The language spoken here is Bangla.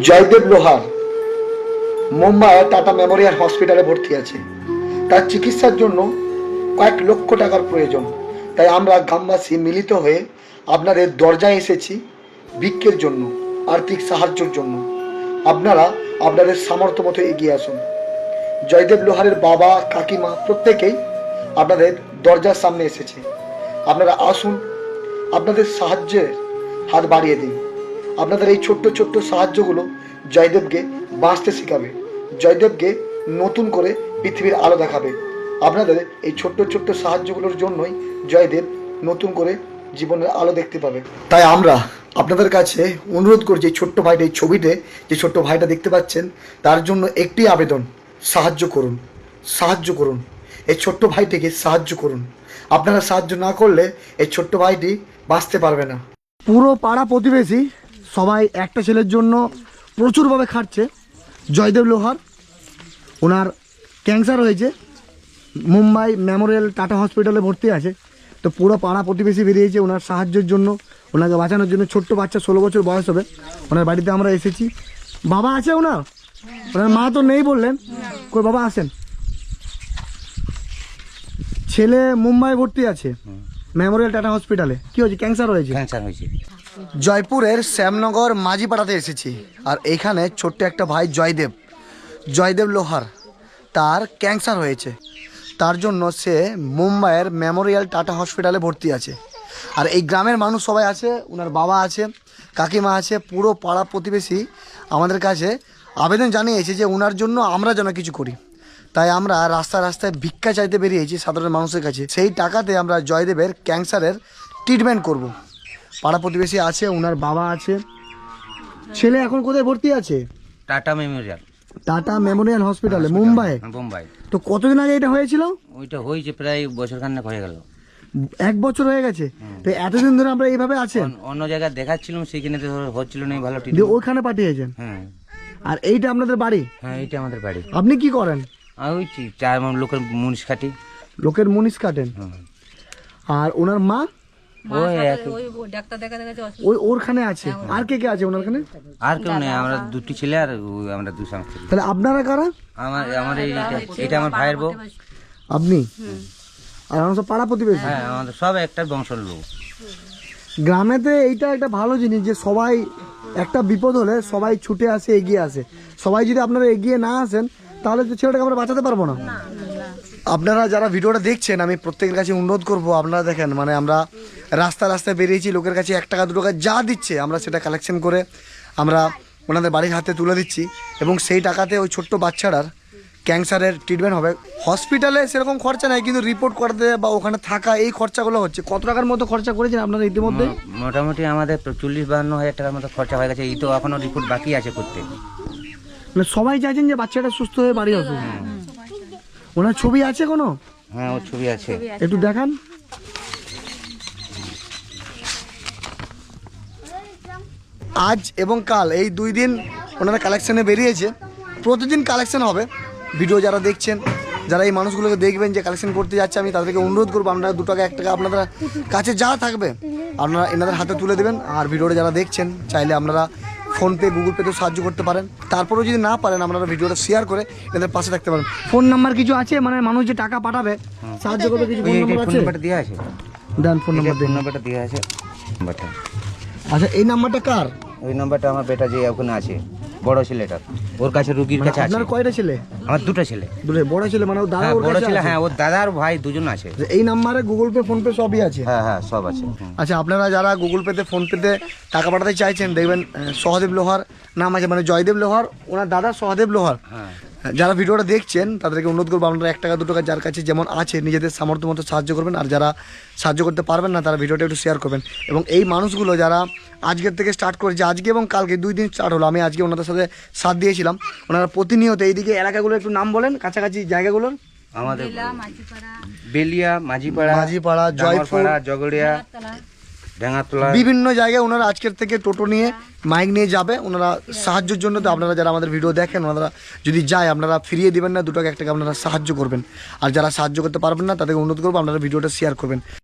জয়দেব লোহার মুম্বাইয়ের টাটা মেমোরিয়াল হসপিটালে ভর্তি আছে। তার চিকিৎসার জন্য কয়েক লক্ষ টাকার প্রয়োজন। তাই আমরা গ্রামবাসী মিলিত হয়ে আপনাদের দরজায় এসেছি ভিক্ষের জন্য, আর্থিক সাহায্যের জন্য। আপনারা আপনাদের সামর্থ্য মতো এগিয়ে আসুন। জয়দেব লোহারের বাবা, কাকিমা প্রত্যেকেই আপনাদের দরজার সামনে এসেছে। আপনারা আসুন, আপনাদের সাহায্যের হাত বাড়িয়ে দিন। আপনাদের এই ছোট্ট ছোট্ট সাহায্যগুলো জয়দেবকে বাঁচতে শেখাবে, জয়দেবকে নতুন করে পৃথিবীর আলো দেখাবে। আপনাদের এই ছোট্ট ছোট্ট সাহায্যগুলোর জন্যই জয়দেব নতুন করে জীবনের আলো দেখতে পাবে। তাই আমরা আপনাদের কাছে অনুরোধ করছি, এই ছোট্ট ভাইটা, এই ছবিতে যে ছোট্ট ভাইটা দেখতে পাচ্ছেন, তার জন্য একটি আবেদন, সাহায্য করুন, সাহায্য করুন। এই ছোট্ট ভাইটিকে সাহায্য করুন। আপনারা সাহায্য না করলে এই ছোট্ট ভাইটি বাঁচতে পারবে না। পুরো পাড়া প্রতিবেশী সবাই একটা ছেলের জন্য প্রচুরভাবে খাটছে। জয়দেব লোহার, ওনার ক্যান্সার হয়েছে, মুম্বাই মেমোরিয়াল টাটা হসপিটালে ভর্তি আছে। তো পুরো পাড়া প্রতিবেশী বেরিয়েছে ওনার সাহায্যের জন্য, ওনাকে বাঁচানোর জন্য। ছোট্ট বাচ্চা, 16 বছর বয়স হবে। ওনার বাড়িতে আমরা এসেছি। বাবা আছে ওনার? ওনার মা তো নেই বললেন, কই বাবা আসেন। ছেলে মুম্বাই ভর্তি আছে মেমোরিয়াল টাটা হসপিটালে। কি হয়েছে? ক্যান্সার হয়েছে। ক্যান্সার হয়েছে। জয়পুরের শ্যামনগর মাঝিপাড়াতে এসেছি। আর এইখানে ছোট্ট একটা ভাই জয়দেব লোহার, তার ক্যান্সার হয়েছে। তার জন্য সে মুম্বাইয়ের মেমোরিয়াল টাটা হসপিটালে ভর্তি আছে। আর এই গ্রামের মানুষ সবাই আছে, ওনার বাবা আছে, কাকিমা আছে। পুরো পাড়া প্রতিবেশী আমাদের কাছে আবেদন জানিয়েছে যে ওনার জন্য আমরা যেন কিছু করি। তাই আমরা রাস্তায় রাস্তায় ভিক্ষা চাইতে বেরিয়েছি সাধারণ মানুষের কাছে। সেই টাকাতে আমরা জয়দেবের ক্যান্সারের ট্রিটমেন্ট করব। পাড়া প্রতিবেশী আছে, ওনার বাবা আছে। ছেলে এখন কোথায় ভর্তি আছে? টাটা মেমোরিয়াল, টাটা মেমোরিয়াল হসপিটালে মুম্বাই। বোম্বাই। তো কতদিন আগে এটা হয়েছিল? ওইটা হয়েছে প্রায় বছর খানেক হয়ে গেল। 1 বছর হয়ে গেছে। তো এতদিন ধরে আমরা এইভাবে আছেন? অন্য জায়গায় দেখাচ্ছিলাম, সেখানে তো হচ্ছিল না ভালো দিয়ে ট্রিটমেন্ট। ওখানে পাঠিয়েছেন? হ্যাঁ আর এইটা আপনাদের বাড়ি? হ্যাঁ, এইটা আমাদের বাড়ি। আপনি কি করেন? আর ওই চার লোকের মুনিশ খাটি। লোকের মুনিশ কাটেন। আর ওনার মা? ওই একই। ওই ওরখানে আছে। আর কে কে আছে ওনারখানে? আর কেউ নেই, আমরা দুটি ছেলে আর আমরা দু স্বামী। তাহলে আপনারা কারা? আমার এটা আমার ভাইয়ের বউ। আপনি? আর আমরা সব পাড়া প্রতিবেশী। হ্যাঁ, আমাদের সব একটা বংশের লোক। গ্রামেতে এইটা একটা ভালো জিনিস যে সবাই একটা বিপদ হলে সবাই ছুটে আসে, এগিয়ে আসে। সবাই যদি আপনারা এগিয়ে না আসেন তাহলে তো ছেলেটাকে আমরা বাঁচাতে পারবো না। আপনারা যারা ভিডিওটা দেখছেন, আমি প্রত্যেকের কাছে অনুরোধ করব, আপনারা দেখেন, মানে আমরা রাস্তায় বেরিয়েছি, লোকের কাছে 1 টাকা 2 টাকা যা দিচ্ছে আমরা সেটা কালেকশন করে আমরা ওনাদের বাড়ির হাতে তুলে দিচ্ছি। এবং সেই টাকাতে ওই ছোট্ট বাচ্চাটার ক্যান্সারের ট্রিটমেন্ট হবে। হসপিটালে সেরকম খরচা নাই, কিন্তু রিপোর্ট করতে বা ওখানে থাকা, এই খরচাগুলো হচ্ছে। কত টাকার মতো খরচা করেছেন আপনারা ইতিমধ্যে? মোটামুটি আমাদের 40-52 হাজার টাকার মতো খরচা হয়ে গেছে। এই তো এখনো রিপোর্ট বাকি আছে করতে। মানে সবাই চাইছেন যে বাচ্চাটা সুস্থ হয়ে বাড়ি আসুক। ওনার ছবি আছে কোনো? হ্যাঁ, ওর ছবি আছে। একটু দেখান। আজ এবং কাল এই 2 দিন ওনারা কালেকশানে বেরিয়েছে। প্রতিদিন কালেকশান হবে। ভিডিও যারা দেখছেন, যারা এই মানুষগুলোকে দেখবেন যে কালেকশন করতে যাচ্ছে, আমি তাদেরকে অনুরোধ করবো আপনারা 2 টাকা 1 টাকা আপনাদের কাছে যা থাকবে আপনারা এনাদের হাতে তুলে দেবেন। আর ভিডিওটা যারা দেখছেন চাইলে আপনারা ফোনপে, গুগল পেতেও সাহায্য করতে পারেন। তারপরেও যদি না পারেন আপনারা ভিডিওটা শেয়ার করে এদের পাশে থাকতে পারেন। ফোন নাম্বার কিছু আছে, মানে মানুষ যে টাকা পাঠাবে সাহায্য করবে, কিছু ফোন নাম্বার আছে? নাম্বারটা দেওয়া আছে। দেন ফোন নাম্বার দেন। নাম্বারটা দেওয়া আছে। নাম্বারটা, আচ্ছা, এই নাম্বারটা কার? ওই নাম্বারটা আমার বেটা যে ওখানে আছে, বড় ছেলেটার, ওর কাছে রুগীর কাছে আছে। আপনার কয়টা ছেলে? আমার 2টা ছেলে। বড় ছেলে মানে ওর দাদা? হ্যাঁ, ওর বড় কাছে ছেলে। আছে? হ্যাঁ, ওর দাদা আর ভাই দুজন আছে। এই নাম্বারে গুগল পে, ফোন পে সবই আছে? হ্যাঁ হ্যাঁ, সব আছে। আচ্ছা, আপনারা যারা গুগল পেতে, ফোন পেতে টাকা পাঠাতে চাইছেন, দেখবেন সহদেব লোহার নাম আছে, মানে জয়দেব লোহার, ওনার দাদা সহদেব লোহার। হ্যাঁ, যারা ভিডিওটা দেখছেন তাদেরকে অনুরোধ করবো আপনারা 1 টাকা 2 টাকা যার কাছে যেমন আছে নিজেদের সামর্থ্য মতো সাহায্য করবেন। আর যারা সাহায্য করতে পারবেন না তারা ভিডিওটা একটু শেয়ার করবেন। এবং এই মানুষগুলো যারা আজকের থেকে স্টার্ট করেছে, আজকে এবং কালকে 2 দিন স্টার্ট হলো, আমি আজকে ওনাদের সাথে সাথ দিয়েছিলাম। ওনারা প্রতিনিয়ত এইদিকে এলাকাগুলো একটু নাম বলেন, কাছাকাছি জায়গাগুলোর। আমাদের বেলিয়া, মাঝিপাড়া, জয়পুর, জগড়িয়া, ঢেঙ্গাতলা, বিভিন্ন জায়গায় ওনারা আজকের থেকে টোটো নিয়ে, মাইক নিয়ে যাবে ওনারা সাহায্যের জন্য। তো আপনারা যারা আমাদের ভিডিও দেখেন, ওনারা যদি যায় আপনারা ফিরিয়ে দিবেন না, 2 টাকা 1 টাকা আপনারা সাহায্য করবেন। আর যারা সাহায্য করতে পারবেন না তাদেরকে অনুরোধ করবো আপনারা ভিডিওটা শেয়ার করবেন।